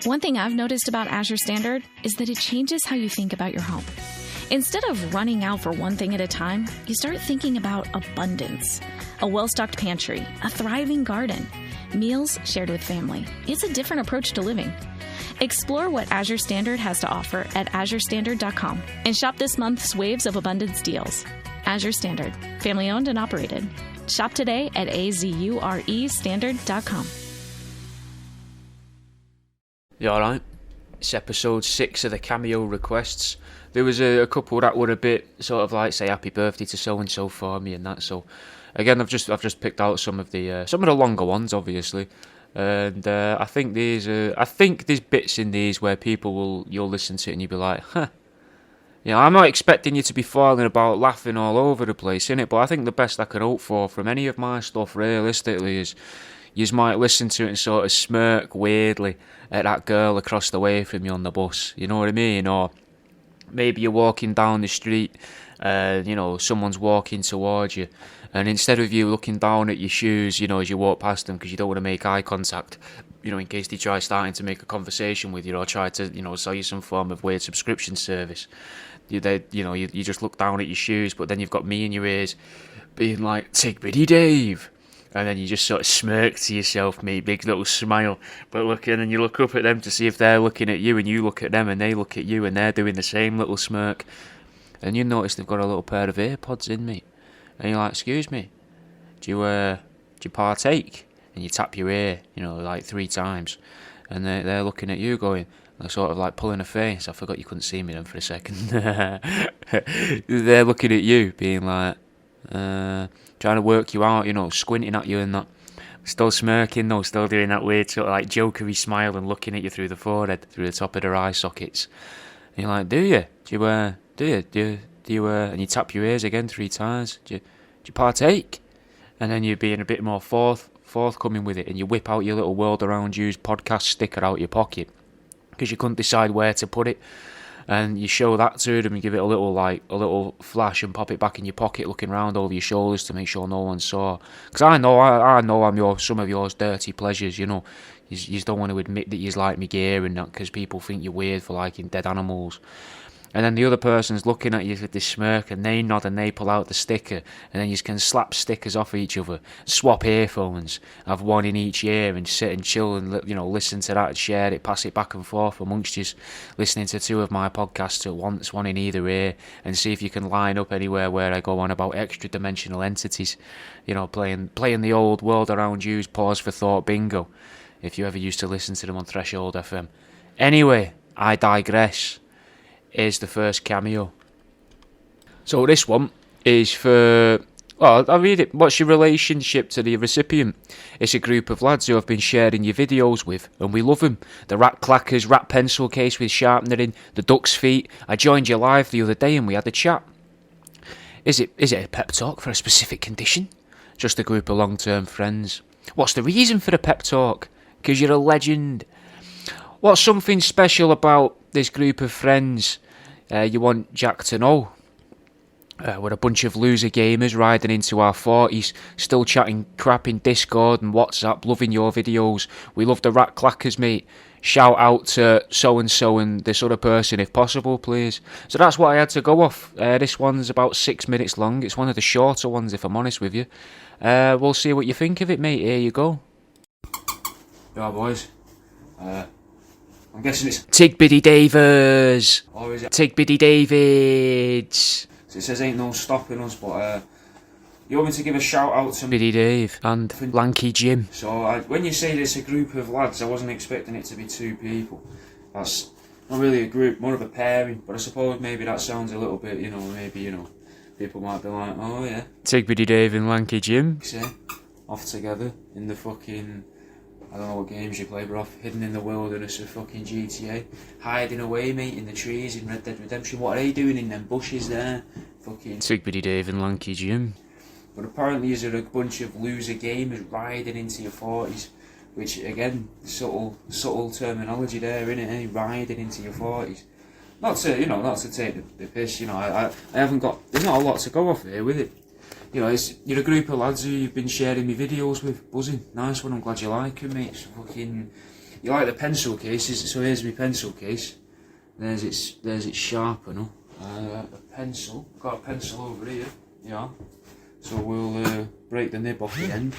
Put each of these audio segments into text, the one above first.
One thing I've noticed about Azure Standard is that it changes how you think about your home. Instead of running out for one thing at a time, you start thinking about abundance. A well-stocked pantry, a thriving garden, meals shared with family. It's a different approach to living. Explore what Azure Standard has to offer at azurestandard.com and shop this month's Waves of Abundance deals. Azure Standard, family owned and operated. Shop today at azurestandard.com. You alright? It's episode 6 of the Cameo requests. There was a couple that were a bit sort of like say happy birthday to so and so for me and that. So again, I've just picked out some of the longer ones, obviously, and I think there's bits in these where you'll listen to it and you'll be like, huh. You know, I'm not expecting you to be falling about laughing all over the place, innit? But I think the best I can hope for from any of my stuff, realistically, is you might listen to it and sort of smirk weirdly at that girl across the way from you on the bus. You know what I mean? Or maybe you're walking down the street, someone's walking towards you, and instead of you looking down at your shoes, as you walk past them because you don't want to make eye contact, in case they try starting to make a conversation with you or try to, sell you some form of weird subscription service. You just look down at your shoes, but then you've got me in your ears being like, "Take Biddy Dave." And then you just sort of smirk to yourself, mate, big little smile. But and then you look up at them to see if they're looking at you, and you look at them and they look at you and they're doing the same little smirk. And you notice they've got a little pair of AirPods in, mate. And you're like, "Excuse me, do you partake?" And you tap your ear, like 3 times. And they're looking at you going, they're sort of like pulling a face. I forgot you couldn't see me then for a second. They're looking at you, being like, trying to work you out, squinting at you and that. Still smirking though, still doing that weird sort of like jokery smile and looking at you through the forehead, through the top of their eye sockets. And you're like, do you? And you tap your ears again 3 times. Do you partake? And then you're being a bit more forthcoming with it, and you whip out your little World Around You's podcast sticker out your pocket because you couldn't decide where to put it. And you show that to them and give it a little flash and pop it back in your pocket, looking round over your shoulders to make sure no one saw. Because I know I'm some of yours dirty pleasures, You don't want to admit that you like me gear and that because people think you're weird for liking dead animals. And then the other person's looking at you with this smirk and they nod and they pull out the sticker, and then you can slap stickers off each other, swap earphones, have one in each ear and sit and chill and listen to that and share it, pass it back and forth amongst you, listening to 2 of my podcasts at once, one in either ear, and see if you can line up anywhere where I go on about extra dimensional entities, playing the old World Around You's Pause for Thought bingo, if you ever used to listen to them on Threshold FM. Anyway, I digress. Is the first cameo. So this one is for, I'll read it. What's your relationship to the recipient? It's a group of lads who I've been sharing your videos with, and we love them. The rat clackers, rat pencil case with sharpener in, the duck's feet. I joined you live the other day and we had a chat. Is it a pep talk for a specific condition? Just a group of long-term friends. What's the reason for the pep talk? Because you're a legend. What's something special about this group of friends you want Jack to know? We're a bunch of loser gamers riding into our 40s, still chatting crap in Discord and WhatsApp, loving your videos. We love the rat clackers, mate. Shout out to so-and-so and this other person if possible, please. So that's what I had to go off. This one's about 6 minutes long. It's one of the shorter ones, if I'm honest with you. We'll see what you think of it, mate. Here you go. Yeah, boys. I'm guessing it's Tig Biddy Davers. Or is it Tig Biddy Davids? So it says ain't no stopping us, but you want me to give a shout out to Biddy Dave and Lanky Jim. So when you say there's a group of lads, I wasn't expecting it to be 2 people. That's not really a group, more of a pairing. But I suppose maybe that sounds a little bit, people might be like, oh yeah. Tig Biddy Dave and Lanky Jim. Off together in the fucking, I don't know what games you play, but off hidden in the wilderness of fucking GTA. Hiding away, mate, in the trees in Red Dead Redemption. What are they doing in them bushes there? Fucking Tig Biddy Dave and Lanky Jim. But apparently you're a bunch of loser gamers riding into your 40s. Which, again, subtle terminology there, innit? Eh? Riding into your 40s. Not to take the piss, I haven't got, there's not a lot to go off here with it. You're a group of lads who you've been sharing me videos with, buzzing. Nice one, I'm glad you like them, mate. It's fucking, You like the pencil cases? So here's my pencil case. There's its sharpener. A pencil. Got a pencil over here. Yeah. So we'll break the nib off the end.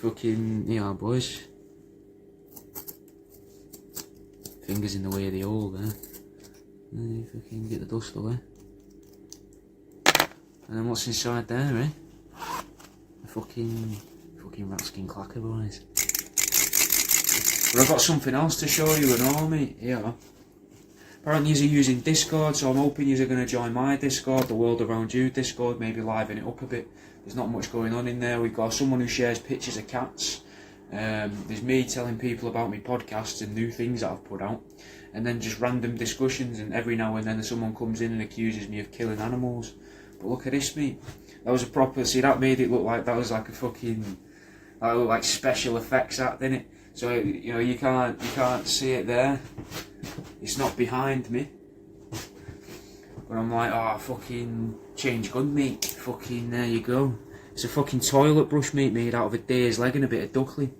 Fucking yeah, boys. Fingers in the way of the hole there. And you fucking get the dust away. And then what's inside there, eh? A fucking rat skin clacker, boys. But I've got something else to show you and all, mate. Yeah. Apparently you're using Discord, so I'm hoping you're going to join my Discord, the World Around You Discord, maybe liven it up a bit. There's not much going on in there. We've got someone who shares pictures of cats. There's me telling people about my podcasts and new things that I've put out. And then just random discussions, and every now and then someone comes in and accuses me of killing animals. But look at this, mate. That was a proper... See, that made it look like that was like a fucking... That looked like special effects act, didn't it? So, you know, you can't see it there. It's not behind me. But I'm like, oh, fucking change gun, mate. Fucking, there you go. It's a fucking toilet brush, mate, made out of a deer's leg and a bit of duckling.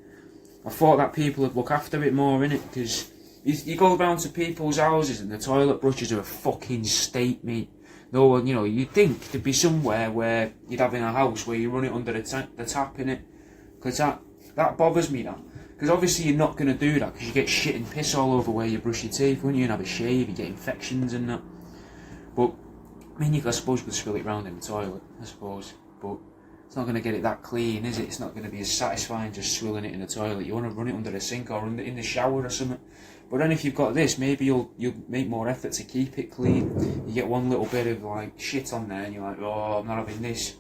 I thought that people would look after it more, innit? Because you go around to people's houses and the toilet brushes are a fucking state, mate. No one, you know, you'd think there'd be somewhere where you'd have in a house where you run it under the tap, innit? Because that bothers me, that. Because obviously you're not going to do that because you get shit and piss all over where you brush your teeth, wouldn't you? And have a shave, you get infections and that. But, I mean, I suppose you could spill it round in the toilet, I suppose. But it's not going to get it that clean, is it? It's not going to be as satisfying just swilling it in the toilet. You want to run it under the sink or in the shower or something. But then if you've got this, maybe you'll make more effort to keep it clean. You get one little bit of like shit on there and you're like, oh, I'm not having this.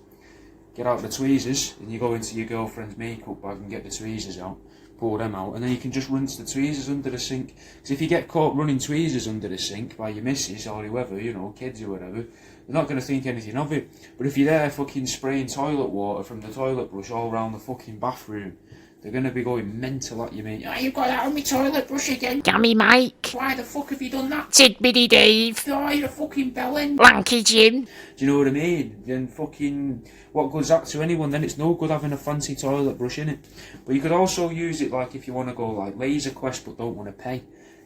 Get out the tweezers and you go into your girlfriend's makeup bag and get the tweezers out. Pour them out, and then you can just rinse the tweezers under the sink. Because if you get caught running tweezers under the sink by your missus or whoever, you know, kids or whatever, they're not going to think anything of it. But if you're there fucking spraying toilet water from the toilet brush all around the fucking bathroom, they're going to be going mental at you, mate. Oh, you've got that on my toilet brush again. Dummy Mike. Why the fuck have you done that? Tidbitty Dave. Oh, you're a fucking bellend. Lanky Jim. Do you know what I mean? Then fucking... What good's that to anyone? Then it's no good having a fancy toilet brush, innit? But you could also use it like if you want to go like laser quest but don't want to pay.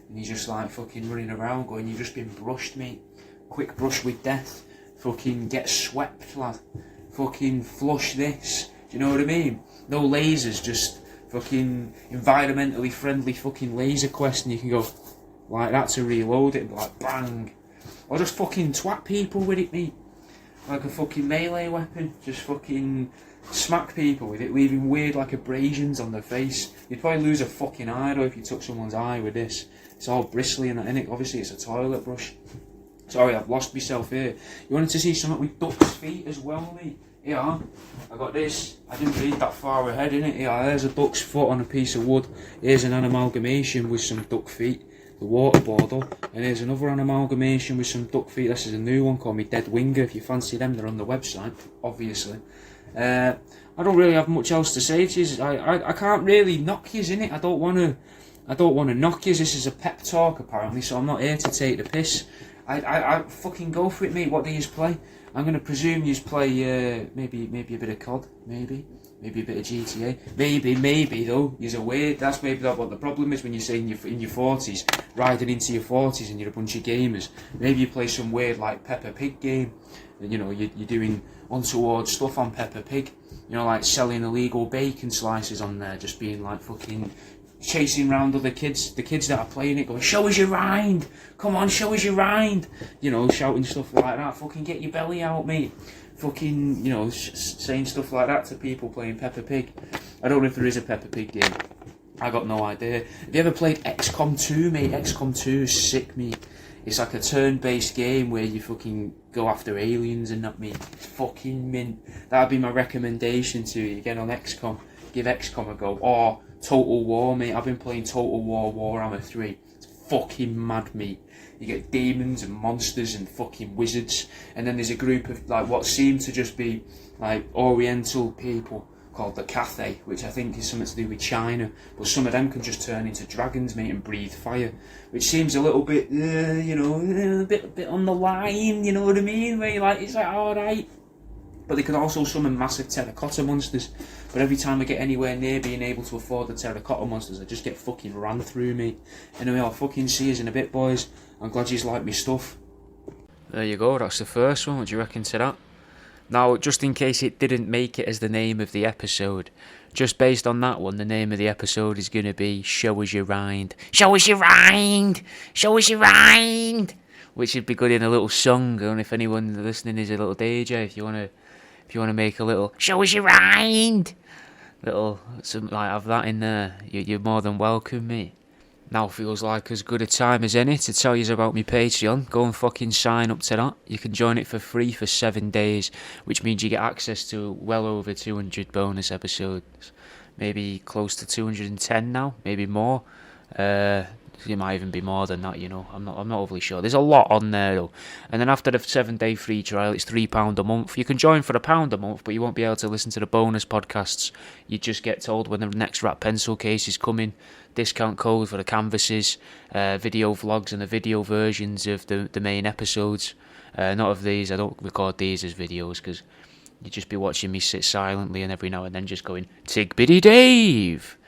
And you're just like fucking running around going, you've just been brushed, mate. Quick brush with death. Fucking get swept, lad. Fucking flush this. Do you know what I mean? No lasers, just fucking environmentally friendly fucking laser quest, and you can go like that to reload it and be like bang. Or just fucking twat people with it, mate. Like a fucking melee weapon. Just fucking smack people with it, leaving weird like abrasions on their face. You'd probably lose a fucking eye though if you took someone's eye with this. It's all bristly and that, innit? Obviously it's a toilet brush. Sorry, I've lost myself here. You wanted to see something with duck's feet as well, mate? Yeah, I got this. I didn't read that far ahead, innit? Yeah, there's a duck's foot on a piece of wood. Here's an amalgamation with some duck feet. The water bottle, and here's another amalgamation with some duck feet. This is a new one called me Dead Winger. If you fancy them, they're on the website, obviously. I don't really have much else to say to you. I can't really knock yous, innit? I don't want to knock yous. This is a pep talk apparently, so I'm not here to take the piss. I fucking go for it, mate. What do yous play? I'm gonna presume yous play maybe a bit of COD, maybe a bit of GTA, maybe though. You're weird. That's maybe not what the problem is when you say in your 40s, riding into your 40s and you're a bunch of gamers. Maybe you play some weird like Peppa Pig game, and you know you're doing untoward stuff on Peppa Pig. You know, like selling illegal bacon slices on there, just being like fucking chasing around other kids, the kids that are playing it, going, show us your rind, come on, show us your rind. You know, shouting stuff like that. Fucking get your belly out, mate. Fucking, you know, saying stuff like that to people playing Peppa Pig. I don't know if there is a Peppa Pig game. I got no idea. Have you ever played XCOM 2, mate? XCOM 2 is sick, mate. It's like a turn-based game where you fucking go after aliens and that, mate. It's fucking mint. That'd be my recommendation to you. Get on XCOM. Give XCOM a go. Or Total War, mate. I've been playing Total War Warhammer 3. It's fucking mad, mate. You get demons and monsters and fucking wizards, and then there's a group of like what seem to just be like Oriental people called the Cathay, which I think is something to do with China. But some of them can just turn into dragons, mate, and breathe fire, which seems a little bit, you know, a bit on the line. You know what I mean? Where you're like, it's like all right. But they can also summon massive terracotta monsters. But every time I get anywhere near being able to afford the terracotta monsters, I just get fucking ran through me. Anyway, I'll fucking see yous in a bit, boys. I'm glad yous like me stuff. There you go, that's the first one. What do you reckon to that? Now, just in case it didn't make it as the name of the episode, just based on that one, the name of the episode is going to be Show Us Your Rind. Show Us Your Rind! Show Us Your Rind! Which would be good in a little song, and if anyone listening is a little DJ, if you want to make a little Show Us Your Rind! Little, something like have that in there, you're more than welcome, mate. Now feels like as good a time as any to tell you about my Patreon. Go and fucking sign up to that. You can join it for free for 7 days, which means you get access to well over 200 bonus episodes. Maybe close to 210 now, maybe more. It might even be more than that, you know. I'm not overly sure. There's a lot on there though. And then after the 7-day free trial, it's £3 a month. You can join for £1 a month, but you won't be able to listen to the bonus podcasts. You just get told when the next Rat Pencil case is coming. Discount code for the canvases, video vlogs and the video versions of the main episodes. Not of these. I don't record these as videos because you'd just be watching me sit silently and every now and then just going, Tigbiddy Dave!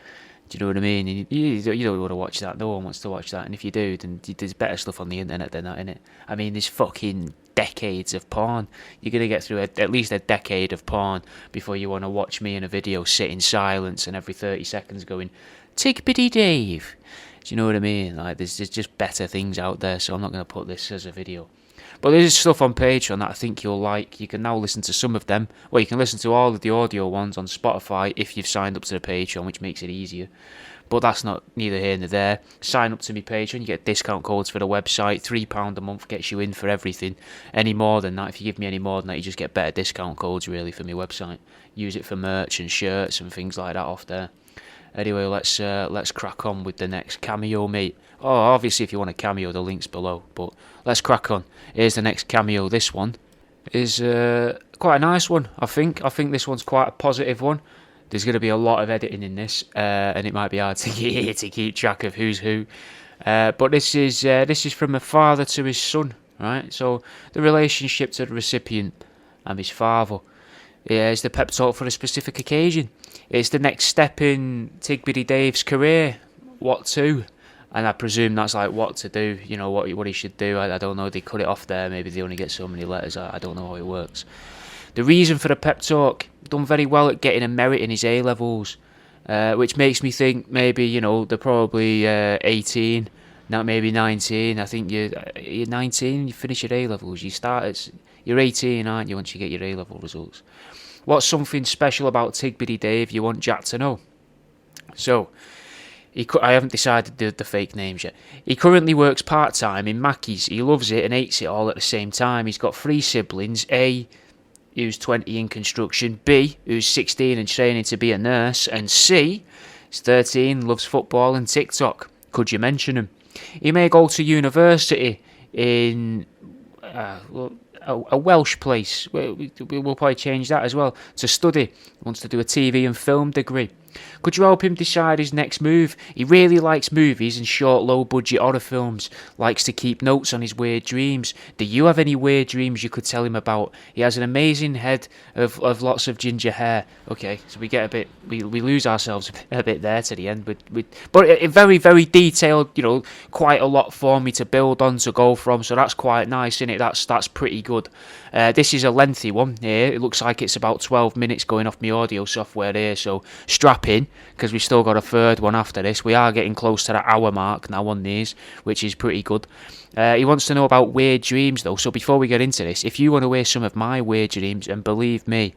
Do you know what I mean? You don't want to watch that. No one wants to watch that. And if you do, then there's better stuff on the internet than that, innit? I mean, there's fucking decades of porn. You're going to get through at least a decade of porn before you want to watch me in a video sit in silence and every 30 seconds going, Tigbiddy Dave. Do you know what I mean? Like, there's just better things out there, so I'm not going to put this as a video. But there's stuff on Patreon that I think you'll like. You can now listen to some of them. Well, you can listen to all of the audio ones on Spotify if you've signed up to the Patreon, which makes it easier. But that's not neither here nor there. Sign up to me Patreon, you get discount codes for the website. £3 a month gets you in for everything. Any more than that, if you give me any more than that, you just get better discount codes really for my website. Use it for merch and shirts and things like that off there. Anyway, let's crack on with the next cameo, mate. Oh, obviously, if you want a cameo, the link's below. But let's crack on. Here's the next cameo. This one is quite a nice one, I think. I think this one's quite a positive one. There's going to be a lot of editing in this, and it might be hard to keep track of who's who. But this is from a father to his son, right? So the relationship to the recipient and his father. Yeah, it's the pep talk for a specific occasion. It's the next step in Tigbiddy Dave's career. What to? And I presume that's like what to do, you know, what he should do. I don't know, they cut it off there, maybe they only get so many letters, I don't know how it works. The reason for the pep talk, done very well at getting a merit in his A-levels, which makes me think maybe, you know, they're probably 18, not maybe 19. I think you're 19, you finish your A-levels, you're 18, aren't you, once you get your A-level results. What's something special about Tigbiddy Dave you want Jack to know? So, I haven't decided the fake names yet. He currently works part-time in Mackey's. He loves it and hates it all at the same time. He's got 3 siblings. A, who's 20 in construction. B, who's 16 and training to be a nurse. And C, is 13, loves football and TikTok. Could you mention him? He may go to university in a Welsh place. We'll probably change that as well. To study. He wants to do a TV and film degree. Could you help him decide his next move? He really likes movies and short, low-budget horror films. Likes to keep notes on his weird dreams. Do you have any weird dreams you could tell him about? He has an amazing head of lots of ginger hair. Okay, so we get a bit... We lose ourselves a bit there to the end. But it very, very detailed, you know, quite a lot for me to build on, to go from. So that's quite nice, isn't it? That's pretty good. This is a lengthy one here. It looks like it's about 12 minutes going off my audio software here. So strap in, because we've still got a third one after this. We are getting close to the hour mark now on these, which is pretty good. He wants to know about weird dreams though, so before we get into this, if you want to hear some of my weird dreams, and believe me,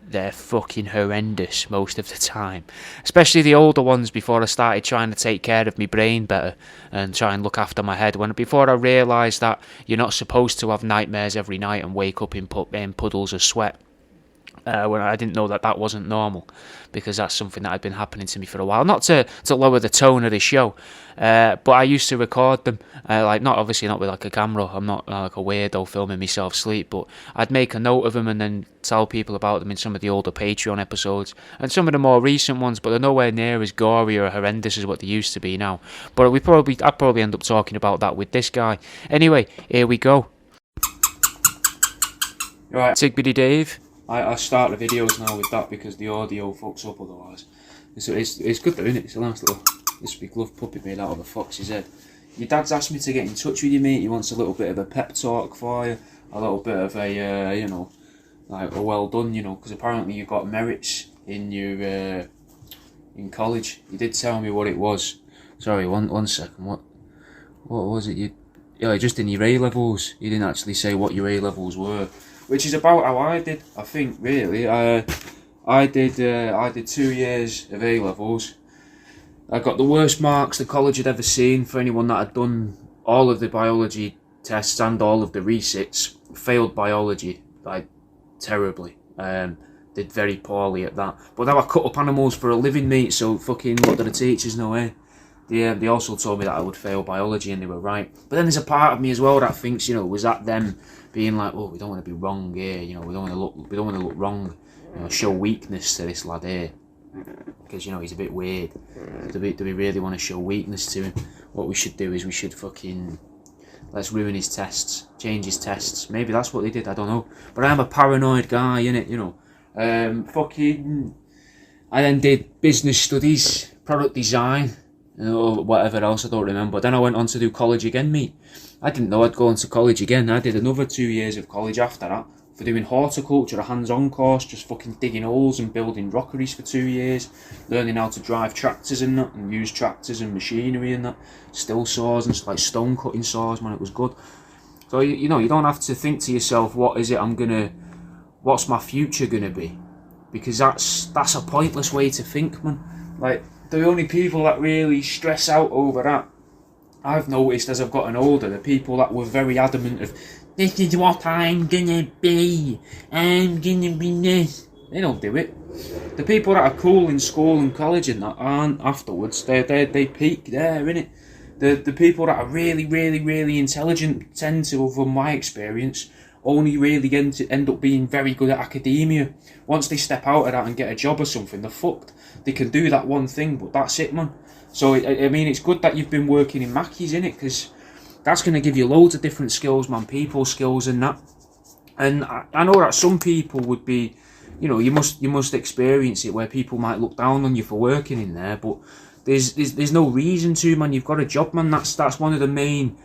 they're fucking horrendous most of the time, especially the older ones before I started trying to take care of my brain better and try and look after my head, before I realised that you're not supposed to have nightmares every night and wake up in puddles of sweat. When I didn't know that wasn't normal, because that's something that had been happening to me for a while. Not to lower the tone of the show, but I used to record them, not with like a camera. I'm not like a weirdo filming myself sleep, but I'd make a note of them and then tell people about them in some of the older Patreon episodes and some of the more recent ones. But they're nowhere near as gory or horrendous as what they used to be now. But I'd probably end up talking about that with this guy. Anyway, here we go. Right, Tigbiddy Dave. I start the videos now with that because the audio fucks up otherwise. So it's good though, isn't it? It's a nice little this big glove puppet made out of a fox's head. Your dad's asked me to get in touch with you, mate. He wants a little bit of a pep talk for you, a little bit of a you know, like a well done, you know, because apparently you got merits in your in college. You did tell me what it was. Sorry, one second. What was it? Just in your A levels. You didn't actually say what your A levels were, which is about how I did. I think really. I did 2 years of A levels. I got the worst marks the college had ever seen for anyone that had done all of the biology tests and all of the resits. Failed biology, like, terribly. Did very poorly at that. But now I cut up animals for a living, mate, so fucking what do the teachers know, eh? They also told me that I would fail biology, and they were right. But then there's a part of me as well that thinks, you know, was that them being like, oh, we don't want to be wrong here, you know, we don't want to look wrong, you know, show weakness to this lad here. Because, you know, he's a bit weird. Do we really want to show weakness to him? What we should do is we should fucking... let's ruin his tests. Change his tests. Maybe that's what they did, I don't know. But I'm a paranoid guy, innit, you know. I then did business studies, product design, or whatever else, I don't remember. Then I went on to do college again, mate. I didn't know I'd go on to college again. I did another 2 years of college after that for doing horticulture, a hands-on course, just fucking digging holes and building rockeries for 2 years, learning how to drive tractors and that, and use tractors and machinery and that, still saws and like stone cutting saws, man, it was good. So, you know, you don't have to think to yourself, what's my future gonna be? Because that's a pointless way to think, man. Like, the only people that really stress out over that, I've noticed as I've gotten older, the people that were very adamant of, this is what I'm gonna be, I'm gonna be this. They don't do it. The people that are cool in school and college and that aren't afterwards, they peak there, innit? The people that are really, really, really intelligent tend to, from my experience, only really end up being very good at academia. Once they step out of that and get a job or something, they're fucked. They can do that one thing, but that's it, man. So, I mean, it's good that you've been working in Mackey's, innit? Because that's going to give you loads of different skills, man, people skills and that. And I know that some people would be, you know, you must experience it where people might look down on you for working in there, but there's no reason to, man. You've got a job, man. That's one of the main,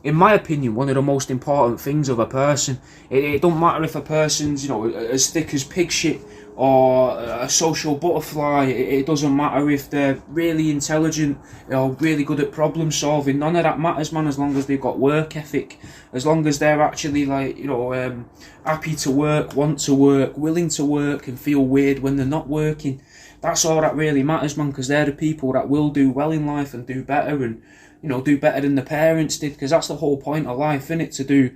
in my opinion, one of the most important things of a person. It don't matter if a person's, you know, as thick as pig shit or a social butterfly. It doesn't matter if they're really intelligent or really good at problem solving. None of that matters, man, as long as they've got work ethic. As long as they're actually, like, you know, happy to work, want to work, willing to work, and feel weird when they're not working. That's all that really matters, man, because they're the people that will do well in life and do better, and, you know, do better than the parents did, because that's the whole point of life, innit?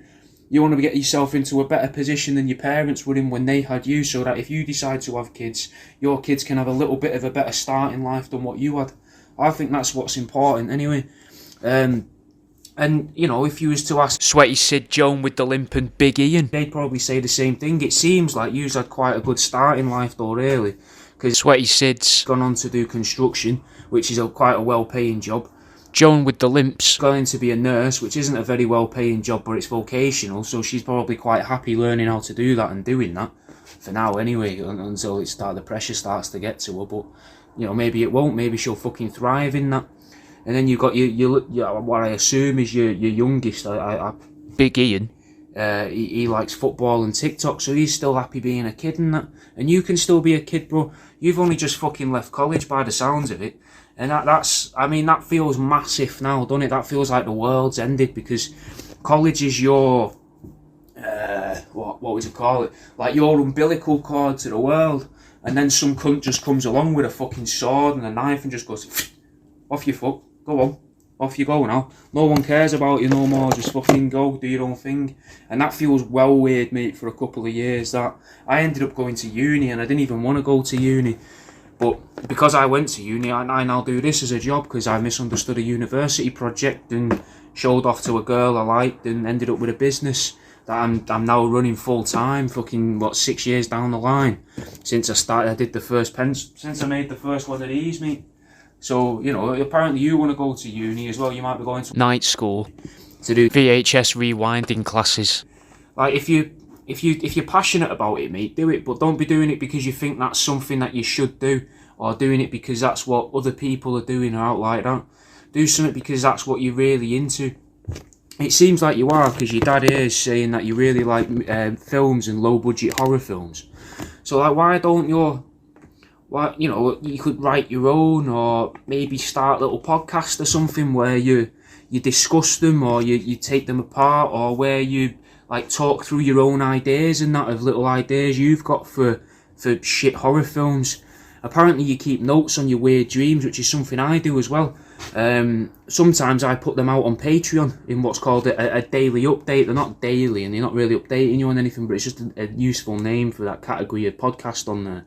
You want to get yourself into a better position than your parents were in when they had you, so that if you decide to have kids, your kids can have a little bit of a better start in life than what you had. I think that's what's important, anyway. And, you know, if you was to ask Sweaty Sid Joan with the limp and Big Ian, they'd probably say the same thing. It seems like you've had quite a good start in life, though, really. Because Sweaty Sid's gone on to do construction, which is quite a well-paying job. Joan with the limps Going to be a nurse, which isn't a very well-paying job, but it's vocational, so she's probably quite happy learning how to do that and doing that, for now anyway, until the pressure starts to get to her. But, you know, maybe it won't, maybe she'll fucking thrive in that. And then you've got your what I assume is your youngest, Big Ian. He likes football and TikTok, so he's still happy being a kid and that. And you can still be a kid, bro. You've only just fucking left college by the sounds of it. And that feels massive now, doesn't it? That feels like the world's ended, because college is your, what would you call it? Like your umbilical cord to the world. And then some cunt just comes along with a fucking sword and a knife and just goes, off you fuck, go on. Off you go now. No one cares about you no more. Just fucking go, do your own thing. And that feels well weird, mate, for a couple of years. That I ended up going to uni, and I didn't even want to go to uni. But because I went to uni, I now do this as a job, because I misunderstood a university project and showed off to a girl I liked and ended up with a business that I'm now running full time. Fucking 6 years down the line since I made the first one of these, mate. So, you know, apparently you want to go to uni as well. You might be going to Night school to do VHS rewinding classes. Like, if if you're passionate about it, mate, do it. But don't be doing it because you think that's something that you should do, or doing it because that's what other people are doing or out like that. Do something because that's what you're really into. It seems like you are, because your dad here is saying that you really like films and low budget horror films. So like, why don't you? Why, you know, you could write your own, or maybe start a little podcast or something where you discuss them, or you take them apart, or where you like talk through your own ideas and that, of little ideas you've got for shit horror films. Apparently you keep notes on your weird dreams, which is something I do as well. Sometimes I put them out on Patreon in what's called a daily update. They're not daily and they're not really updating you on anything, but it's just a useful name for that category of podcast on there.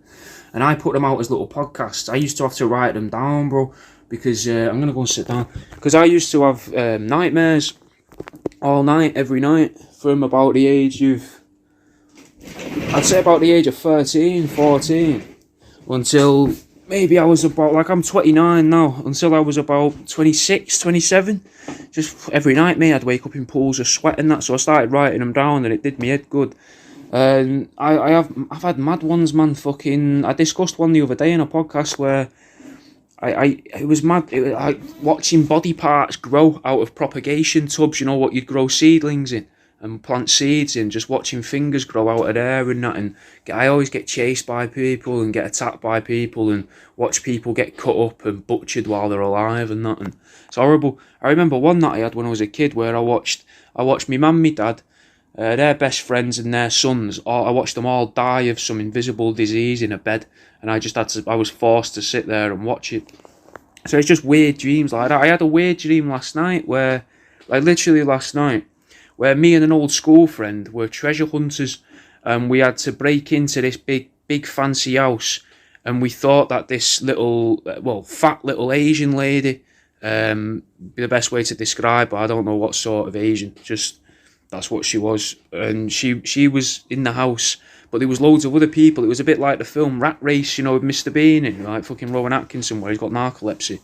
And I put them out as little podcasts. I used to have to write them down, bro, because I'm going to go and sit down. Because I used to have nightmares all night, every night, from about the age of, I'd say about the age of 13, 14, until maybe I was about, like, I'm 29 now, until I was about 26, 27. Just every night, mate, I'd wake up in pools of sweat and that, so I started writing them down and it did me head good. I've had mad ones, man. I discussed one the other day in a podcast where it was mad. Watching body parts grow out of propagation tubs. You know what you'd grow seedlings in and plant seeds in. Just watching fingers grow out of there and that. And I always get chased by people and get attacked by people and watch people get cut up and butchered while they're alive and that. And it's horrible. I remember one that I had when I was a kid where I watched my mum, my dad. Their best friends and their sons, I watched them all die of some invisible disease in a bed, and I was forced to sit there and watch it. So it's just weird dreams like that. I had a weird dream last night where me and an old school friend were treasure hunters, and we had to break into this big fancy house, and we thought that this fat little Asian lady, be the best way to describe her. I don't know what sort of Asian, just that's what she was, and she was in the house, but there was loads of other people. It was a bit like the film Rat Race, you know, with Mr. Bean and like fucking Rowan Atkinson, where he's got narcolepsy.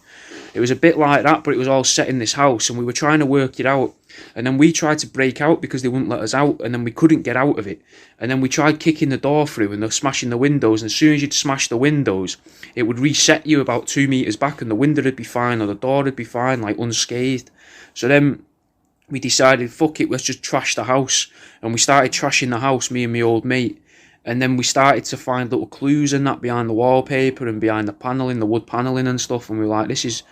It was a bit like that, but it was all set in this house, and we were trying to work it out. And then we tried to break out because they wouldn't let us out, and then we couldn't get out of it. And then we tried kicking the door through and they're smashing the windows, and as soon as you'd smash the windows, it would reset you about 2 meters back, and the window would be fine, or the door would be fine, like unscathed. So then we decided, fuck it, let's just trash the house. And we started trashing the house, me and my old mate. And then we started to find little clues and that behind the wallpaper and behind the paneling, the wood paneling and stuff. And we were like, this is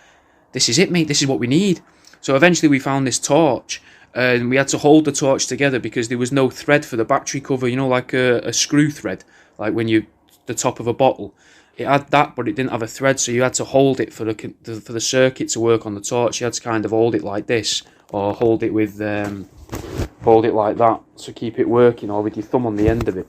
it, mate. This is what we need. So eventually we found this torch, and we had to hold the torch together because there was no thread for the battery cover, you know, like a screw thread, like when the top of a bottle. It had that, but it didn't have a thread, so you had to hold it for the circuit to work on the torch. You had to kind of hold it like this, or hold it with hold it like that to keep it working, or with your thumb on the end of it.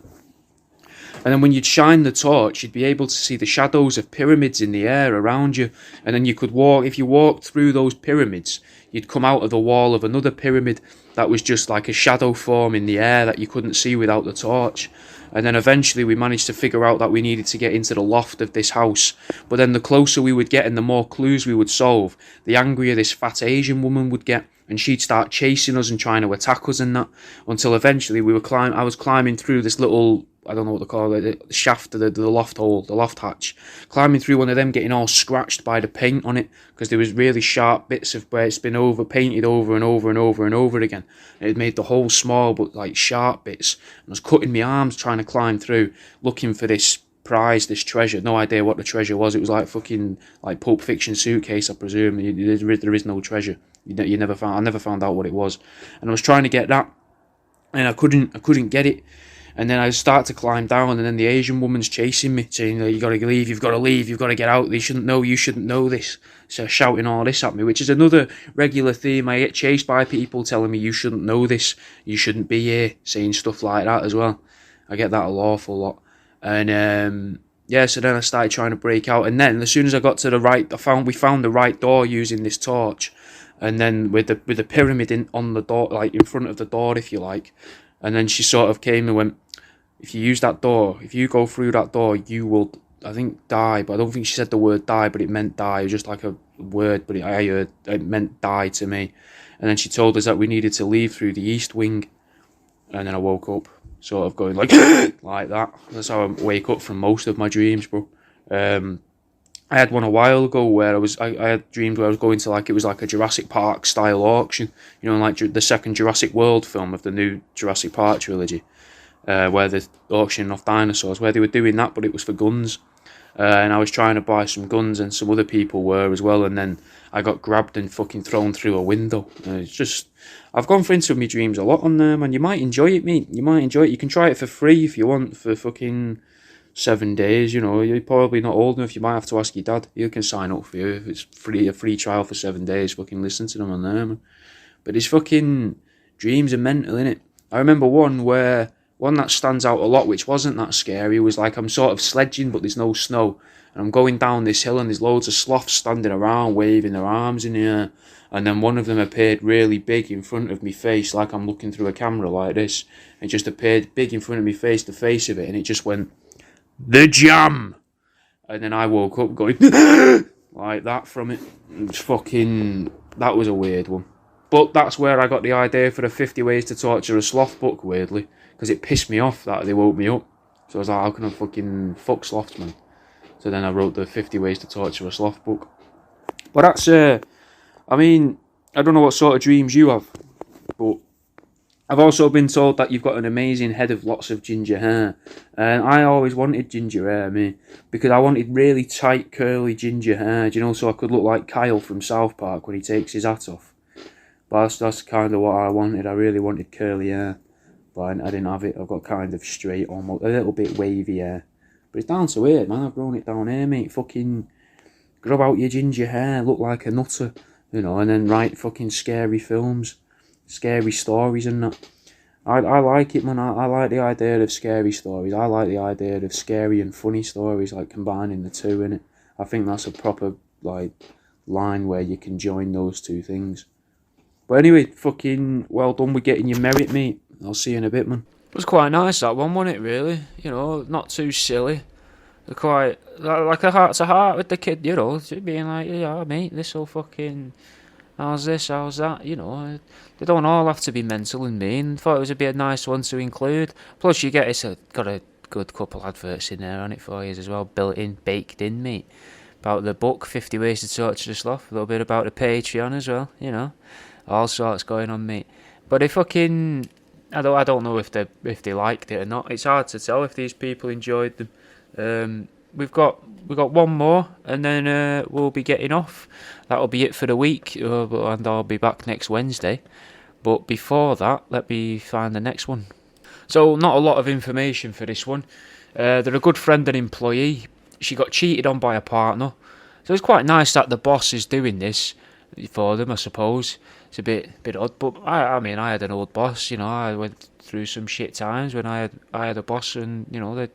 And then when you'd shine the torch, you'd be able to see the shadows of pyramids in the air around you. And then you could walk, if you walked through those pyramids, you'd come out of the wall of another pyramid that was just like a shadow form in the air that you couldn't see without the torch. And then eventually we managed to figure out that we needed to get into the loft of this house. But then the closer we would get and the more clues we would solve, the angrier this fat Asian woman would get. And she'd start chasing us and trying to attack us and that, until eventually I was climbing through this little, I don't know what they call it, the shaft of the loft hole, the loft hatch, climbing through one of them, getting all scratched by the paint on it, because there was really sharp bits of where it's been painted over and over and over and over again. And it made the hole small, but like sharp bits. And I was cutting my arms trying to climb through, looking for this prize, this treasure. No idea what the treasure was. It was like fucking like Pulp Fiction suitcase, I presume. There is no treasure. I never found out what it was. And I was trying to get that, and I couldn't get it. And then I start to climb down, and then the Asian woman's chasing me, saying, you got to leave, you've got to leave, you've got to get out, you shouldn't know this. So shouting all this at me, which is another regular theme. I get chased by people telling me you shouldn't know this, you shouldn't be here, saying stuff like that as well. I get that an awful lot. And so then I started trying to break out, and then as soon as I got to the right, we found the right door using this torch. And then with the pyramid on the door, like in front of the door, if you like. And then she sort of came and went, if you use that door, if you go through that door, you will, I think, die. But I don't think she said the word die, but it meant die. It was just like a word, but I heard it meant die to me. And then she told us that we needed to leave through the east wing. And then I woke up. sort of going like like that. That's how I wake up from most of my dreams, bro. I had one a while ago where I had dreams where I was going to like, it was like a Jurassic Park style auction, you know, like the second Jurassic World film of the new Jurassic Park trilogy, where they're auctioning off dinosaurs, where they were doing that, but it was for guns. And I was trying to buy some guns, and some other people were as well, and then I got grabbed and fucking thrown through a window. It's just, I've gone for into my dreams a lot on there, man. You might enjoy it, mate. You might enjoy it. You can try it for free if you want, for fucking 7 days, you know. You're probably not old enough. You might have to ask your dad. You can sign up for you if it's free, a free trial for 7 days. Fucking listen to them on there, man. But his fucking dreams are mental, innit? I remember one that stands out a lot, which wasn't that scary, was like I'm sort of sledging, but there's no snow, and I'm going down this hill, and there's loads of sloths standing around waving their arms in the air, and then one of them appeared really big in front of me face, like I'm looking through a camera like this. It just appeared big in front of me face, the face of it, and it just went, "The Jam!" And then I woke up going like that from it. It's fucking, that was a weird one. But that's where I got the idea for the 50 Ways to Torture a Sloth book, weirdly, because it pissed me off that they woke me up. So I was like, how can I fucking fuck sloths, man? So then I wrote the 50 Ways to Torture a Sloth book. But that's, I mean, I don't know what sort of dreams you have, but I've also been told that you've got an amazing head of lots of ginger hair. And I always wanted ginger hair, me, because I wanted really tight, curly ginger hair, do you know, so I could look like Kyle from South Park when he takes his hat off. But that's kind of what I wanted. I really wanted curly hair, but I didn't have it. I've got kind of straight, almost a little bit wavy hair. But it's down to here, man. I've grown it down here, mate. Fucking grub out your ginger hair, look like a nutter, you know, and then write fucking scary films, scary stories and that. I like it, man. I like the idea of scary stories. I like the idea of scary and funny stories, like combining the two, innit? I think that's a proper, like, line where you can join those two things. But anyway, fucking well done with getting your merit, mate. I'll see you in a bit, man. It was quite nice, that one, wasn't it, really? You know, not too silly. They're quite, like a heart to heart with the kid, you know, being like, yeah, mate, this'll fucking, how's this, how's that, you know. They don't all have to be mental and mean. Thought it was a bit nice one to include. Plus, you get, got a good couple adverts in there on it for you as well, baked in, mate. About the book, 50 Ways to Torture the Sloth, a little bit about the Patreon as well, you know. All sorts going on, mate. But they fucking, I don't know if they liked it or not. It's hard to tell if these people enjoyed them. We've got one more, and then we'll be getting off. That'll be it for the week, and I'll be back next Wednesday. But before that, let me find the next one. So, not a lot of information for this one. They're a good friend and employee. She got cheated on by a partner. So it's quite nice that the boss is doing this for them, I suppose. It's a bit odd, but I mean, I had an old boss, you know. I went through some shit times when I had a boss, and you know,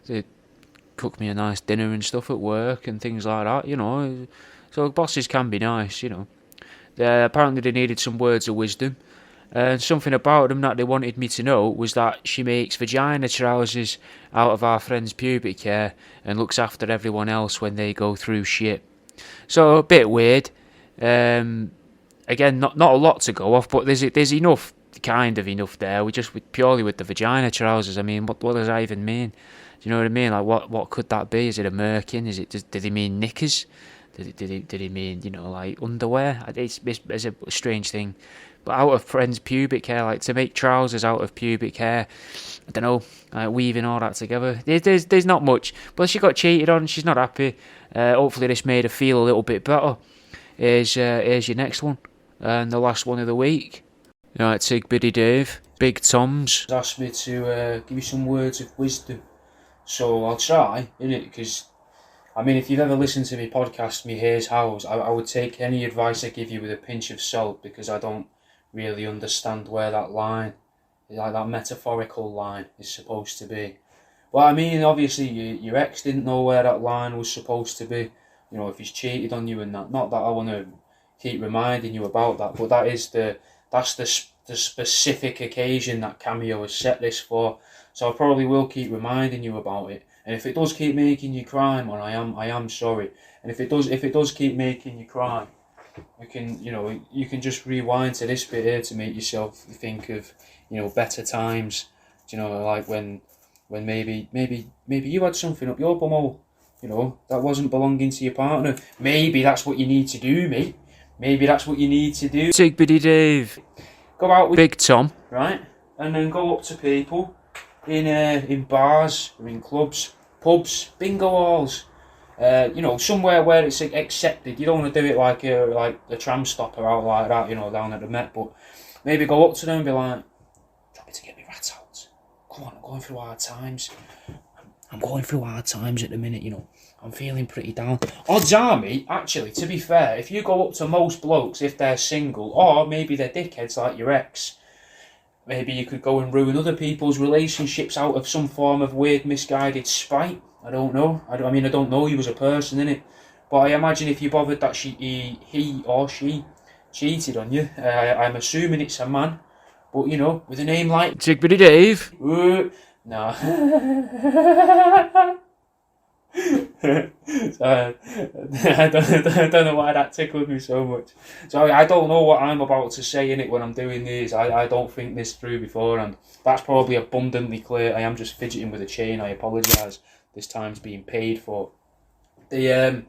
they cooked me a nice dinner and stuff at work and things like that, you know. So bosses can be nice, you know. Apparently they needed some words of wisdom, and something about them that they wanted me to know was that she makes vagina trousers out of our friend's pubic hair and looks after everyone else when they go through shit. So a bit weird. Again, not a lot to go off, but there's enough, kind of enough there. Purely with the vagina trousers. I mean, what does that even mean? Do you know what I mean? Like, what could that be? Is it a merkin? Did he mean knickers? Did he mean, you know, like underwear? It's a strange thing. But out of friend's pubic hair, like to make trousers out of pubic hair, I don't know, weaving all that together. There's not much. But she got cheated on. She's not happy. Hopefully this made her feel a little bit better. Here's your next one. And the last one of the week. Right, Tig Biddy Dave, Big Tom's Asked me to give you some words of wisdom. So I'll try, innit? Because, I mean, if you've ever listened to me podcast, me Here's Hows, I would take any advice I give you with a pinch of salt, because I don't really understand where that line, like that metaphorical line, is supposed to be. Well, I mean, obviously your ex didn't know where that line was supposed to be. You know, if he's cheated on you and that. Not that I want to keep reminding you about that, but that's the specific occasion that Cameo has set this for. So I probably will keep reminding you about it. And if it does keep making you cry, man, I am sorry. And if it does keep making you cry, you can just rewind to this bit here to make yourself think of, you know, better times Do you know, like when maybe you had something up your bumhole, you know, that wasn't belonging to your partner. Maybe that's what you need to do, mate. Maybe that's what you need to do. Tigbity Dave. Go out with Big Tom. right, and then go up to people in bars or in clubs, pubs, bingo halls. You know, somewhere where it's accepted. You don't want to do it like a tram stopper out like that, you know, down at the Met. But maybe go up to them and be like, "Drop it to get me rat out. Come on, I'm going through hard times. I'm going through hard times at the minute, you know. I'm feeling pretty down." Odds are, mate, actually, to be fair, if you go up to most blokes, if they're single, or maybe they're dickheads like your ex, maybe you could go and ruin other people's relationships out of some form of weird, misguided spite. I don't know. I don't know you as a person, innit? But I imagine if you bothered that he or she cheated on you, I'm assuming it's a man, but, you know, with a name like... Tigbity Dave. No. I don't know why that tickled me so much. So I don't know what I'm about to say in it when I'm doing these. I don't think this through beforehand. That's probably abundantly clear. I am just fidgeting with a chain. I apologise. This time's being paid for. Where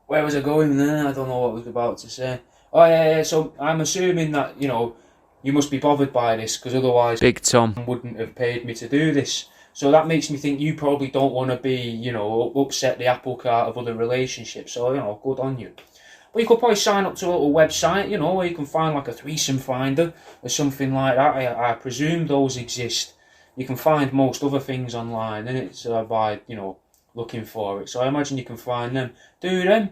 was I going there? I don't know what I was about to say. Oh yeah. So I'm assuming that, you know, you must be bothered by this, because otherwise Big Tom wouldn't have paid me to do this. So that makes me think you probably don't want to be, you know, upset the apple cart of other relationships. So, you know, good on you. But you could probably sign up to a little website, you know, where you can find like a threesome finder or something like that. I presume those exist. You can find most other things online, innit? So by, you know, looking for it. So I imagine you can find them. Do them.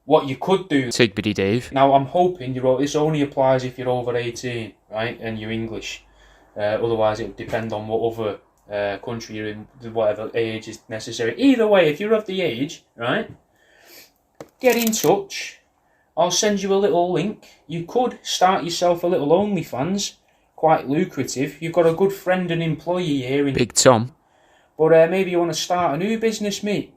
What you could do... Tigbity Dave. Now, I'm hoping this only applies if you're over 18, right? And you're English. Otherwise, it would depend on what other... country you're in, whatever age is necessary. Either way, if you're of the age, right, get in touch. I'll send you a little link. You could start yourself a little OnlyFans, quite lucrative. You've got a good friend and employee here in Big Tom. But maybe you want to start a new business, mate.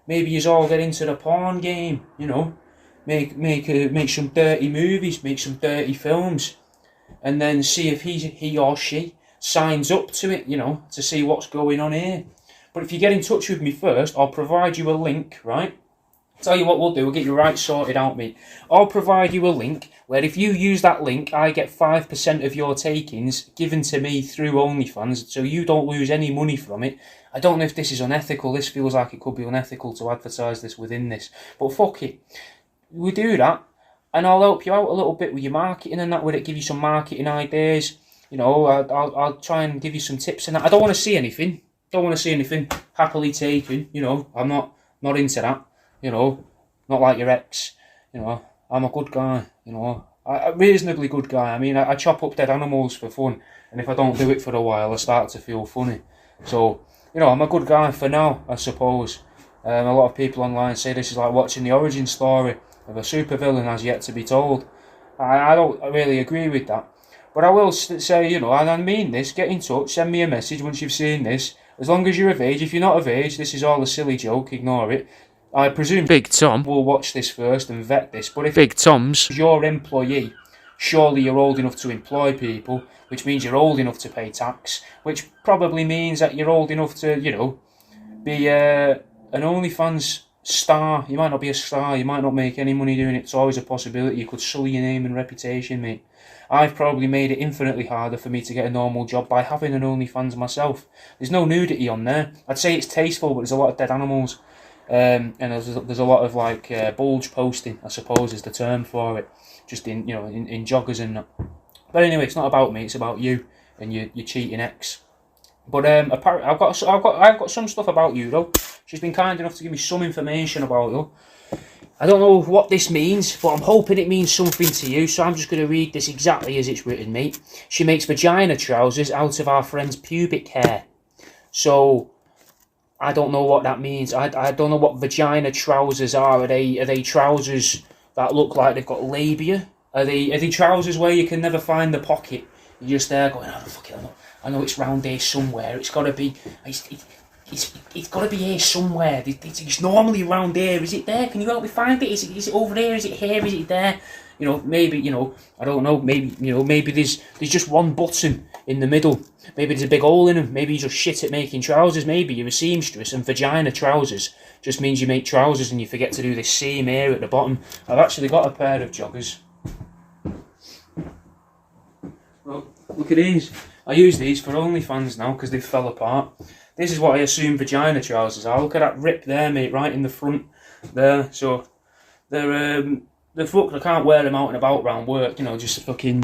Maybe you all get into the porn game, you know. Make some dirty movies, make some dirty films, and then see if he or she signs up to it, you know, to see what's going on here. But if you get in touch with me first, I'll provide you a link, right? Tell you what we'll do, we'll get you right sorted out, mate. I'll provide you a link where if you use that link, I get 5% of your takings given to me through OnlyFans, so you don't lose any money from it. I don't know if this is unethical. This feels like it could be unethical to advertise this within this. But fuck it. We do that, and I'll help you out a little bit with your marketing and that, with it, give you some marketing ideas. You know, I'll try and give you some tips and that. I don't want to see anything. Happily taken. You know, I'm not into that. You know, not like your ex. You know, I'm a good guy. You know, a reasonably good guy. I mean, I chop up dead animals for fun, and if I don't do it for a while, I start to feel funny. So, you know, I'm a good guy for now, I suppose. A lot of people online say this is like watching the origin story of a supervillain as yet to be told. I don't really agree with that. But I will say, you know, and I mean this, get in touch, send me a message once you've seen this. As long as you're of age. If you're not of age, this is all a silly joke, ignore it. I presume Big Tom will watch this first and vet this. But if Big Tom's your employee, surely you're old enough to employ people, which means you're old enough to pay tax, which probably means that you're old enough to, you know, be an OnlyFans star. You might not be a star, you might not make any money doing it. It's always a possibility. You could sully your name and reputation, mate. I've probably made it infinitely harder for me to get a normal job by having an OnlyFans myself. There's no nudity on there. I'd say it's tasteful, but there's a lot of dead animals. And there's a lot of like bulge posting, I suppose is the term for it. Just in, you know, in joggers and that. But anyway, it's not about me, it's about you and your cheating ex. But apparently I've got some stuff about you though. She's been kind enough to give me some information about you. I don't know what this means, but I'm hoping it means something to you, so I'm just going to read this exactly as it's written, mate. She makes vagina trousers out of our friend's pubic hair. So, I don't know what that means. I don't know what vagina trousers are. Are they trousers that look like they've got labia? Are they trousers where you can never find the pocket? You're just there going, oh, fuck it, I know it's round here somewhere. It's got to be... It's got to be here somewhere. It's normally around here. Is it there? Can you help me find it? Is it over there? Is it here? Is it there? maybe, I don't know, maybe there's just one button in the middle. Maybe there's a big hole in them. Maybe you're just shit at making trousers. Maybe you're a seamstress and vagina trousers just means you make trousers and you forget to do this seam here at the bottom. I've actually got a pair of joggers. Well, look at these. I use these for OnlyFans now because they've fell apart. This is what I assume vagina trousers are. Look at that rip there, mate, right in the front there. So they're fucked. I can't wear them out and about around work, just fucking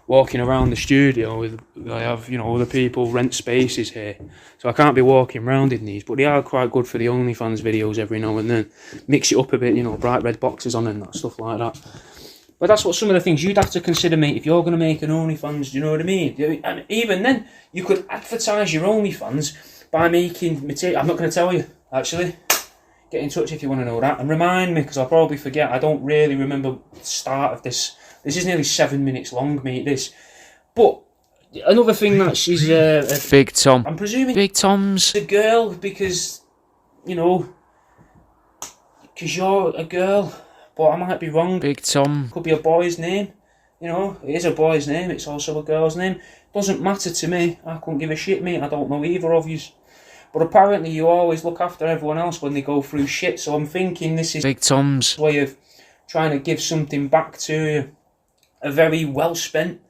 walking around the studio with, I have, other people rent spaces here. So I can't be walking around in these, but they are quite good for the OnlyFans videos every now and then. Mix it up a bit, bright red boxes on and that, stuff like that. But that's what some of the things you'd have to consider, mate, if you're going to make an OnlyFans, do you know what I mean? And even then, you could advertise your OnlyFans by making material. I'm not going to tell you, actually. Get in touch if you want to know that. And remind me, because I'll probably forget. I don't really remember the start of this. This is nearly 7 minutes long, mate, this. But another thing that she's... Big Tom. I'm presuming... Big Tom's... a girl, because, because you're a girl. But I might be wrong. Big Tom. Could be a boy's name. It is a boy's name. It's also a girl's name. Doesn't matter to me. I couldn't give a shit, mate. I don't know either of you. But apparently you always look after everyone else when they go through shit. So I'm thinking this is Big Tom's a way of trying to give something back to you. A very well spent,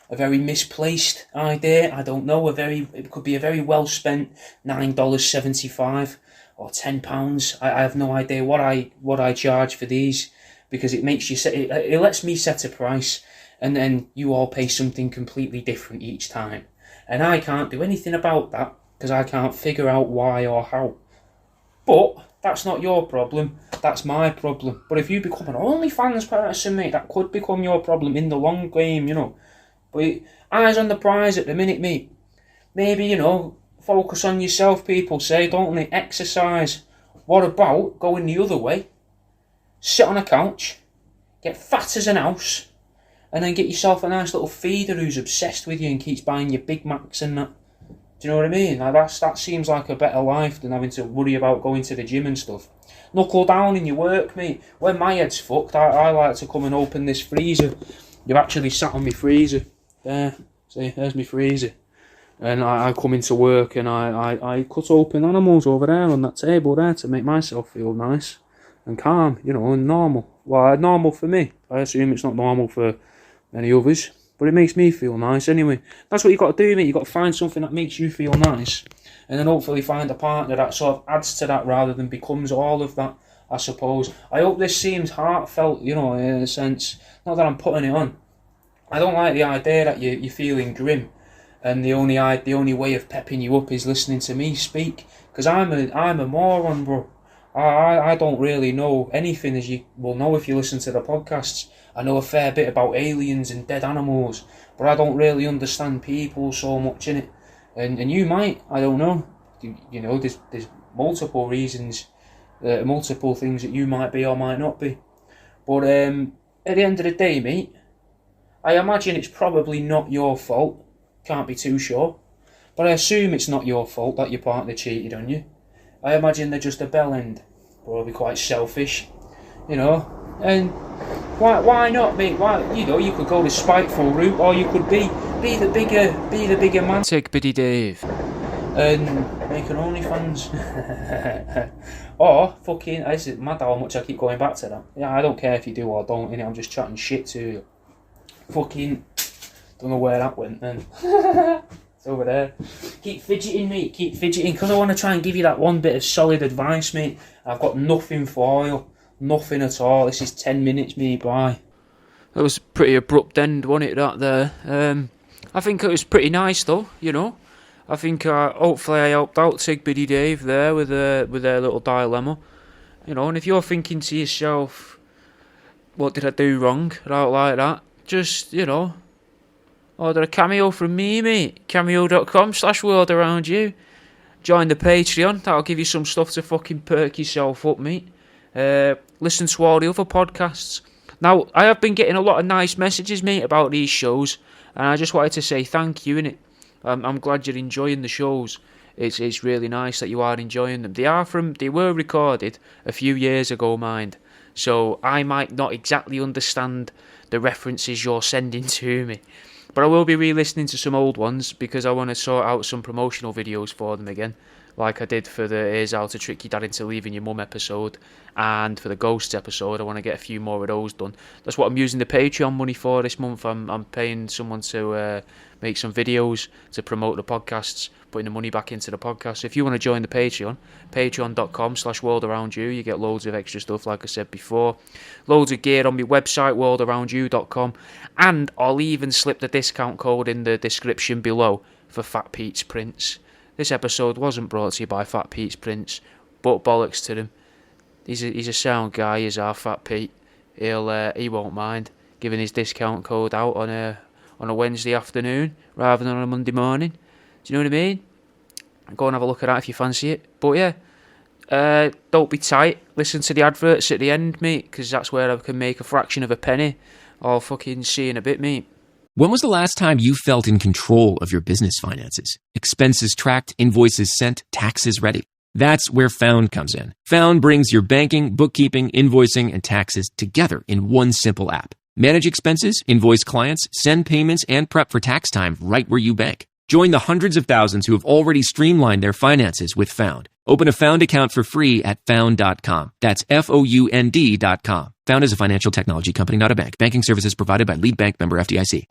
a very misplaced idea. I don't know. It could be a very well spent $9.75 or £10. I have no idea what I charge for these. Because it makes you it lets me set a price, and then you all pay something completely different each time, and I can't do anything about that because I can't figure out why or how. But that's not your problem, that's my problem. But if you become an OnlyFans person, mate, that could become your problem in the long game, But eyes on the prize at the minute, mate. Maybe focus on yourself. People say, don't they? Exercise. What about going the other way? Sit on a couch, get fat as an house, and then get yourself a nice little feeder who's obsessed with you and keeps buying you Big Macs and that. Do you know what I mean? Now that seems like a better life than having to worry about going to the gym and stuff. Knuckle down in your work, mate. When my head's fucked, I like to come and open this freezer. You've actually sat on my freezer. There, see, there's my freezer. And I come into work and I cut open animals over there on that table there to make myself feel nice. And calm, and normal. Well, normal for me. I assume it's not normal for many others. But it makes me feel nice anyway. That's what you've got to do, mate. You've got to find something that makes you feel nice. And then hopefully find a partner that sort of adds to that rather than becomes all of that, I suppose. I hope this seems heartfelt, in a sense. Not that I'm putting it on. I don't like the idea that you're feeling grim. And the only way of pepping you up is listening to me speak. Because I'm a moron, bro. I don't really know anything, as you will know if you listen to the podcasts. I know a fair bit about aliens and dead animals, but I don't really understand people so much in it. And you might, I don't know. There's multiple reasons, multiple things that you might be or might not be. But at the end of the day, mate, I imagine it's probably not your fault. Can't be too sure. But I assume it's not your fault that your partner cheated on you. I imagine they're just a bell end. Probably quite selfish, And why not, mate? Why, you could go the spiteful route, or you could be the bigger man. Take Biddy Dave. And make an OnlyFans. Or fucking, is it mad how much I keep going back to that? Yeah, I don't care if you do or don't, innit? I'm just chatting shit to you. Fucking, don't know where that went then. Over there. Keep fidgeting, mate. Keep fidgeting, because I want to try and give you that one bit of solid advice, mate. I've got nothing for you. Nothing at all. This is 10 minutes, mate. Bye. That was a pretty abrupt end, wasn't it, that there? I think it was pretty nice, though, I think hopefully I helped out Tig Biddy Dave there with their little dilemma. And if you're thinking to yourself, what did I do wrong? Out like that. Just, order a Cameo from me, mate. Cameo.com/worldaroundyou. Join the Patreon. That'll give you some stuff to fucking perk yourself up, mate. Listen to all the other podcasts. Now, I have been getting a lot of nice messages, mate, about these shows. And I just wanted to say thank you, innit? I'm glad you're enjoying the shows. It's really nice that you are enjoying them. They were recorded a few years ago, mind. So I might not exactly understand the references you're sending to me. But I will be re-listening to some old ones because I want to sort out some promotional videos for them again, like I did for the Here's How to Trick Your Dad Into Leaving Your Mum episode, and for the Ghosts episode. I want to get a few more of those done. That's what I'm using the Patreon money for this month. I'm paying someone to make some videos to promote the podcasts, putting the money back into the podcast. So if you want to join the Patreon, patreon.com/worldaroundyou, you get loads of extra stuff, like I said before. Loads of gear on my website, worldaroundyou.com, and I'll even slip the discount code in the description below for Fat Pete's Prints. This episode wasn't brought to you by Fat Pete's Prints, but bollocks to him. He's a sound guy, is our Fat Pete. He won't mind giving his discount code out on a Wednesday afternoon rather than on a Monday morning. Do you know what I mean? Go and have a look at that if you fancy it. But yeah, don't be tight. Listen to the adverts at the end, mate, because that's where I can make a fraction of a penny. I'll fucking see you in a bit, mate. When was the last time you felt in control of your business finances? Expenses tracked, invoices sent, taxes ready. That's where Found comes in. Found brings your banking, bookkeeping, invoicing, and taxes together in one simple app. Manage expenses, invoice clients, send payments, and prep for tax time right where you bank. Join the hundreds of thousands who have already streamlined their finances with Found. Open a Found account for free at found.com. That's FOUND.com. Found is a financial technology company, not a bank. Banking services provided by Lead Bank, member FDIC.